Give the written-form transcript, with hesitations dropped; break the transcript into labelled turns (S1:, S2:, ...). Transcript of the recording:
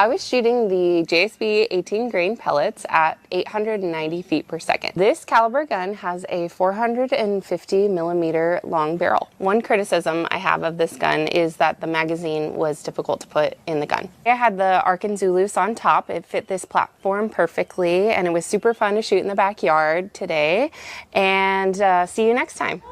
S1: I was shooting the JSB 18 grain pellets at 890 feet per second. This caliber gun has a 450 millimeter long barrel. One criticism I have of this gun is that the magazine was difficult to put in the gun. I had the Arkin Zulus on top. It fit this platform perfectly, and it was super fun to shoot in the backyard today. And see you next time.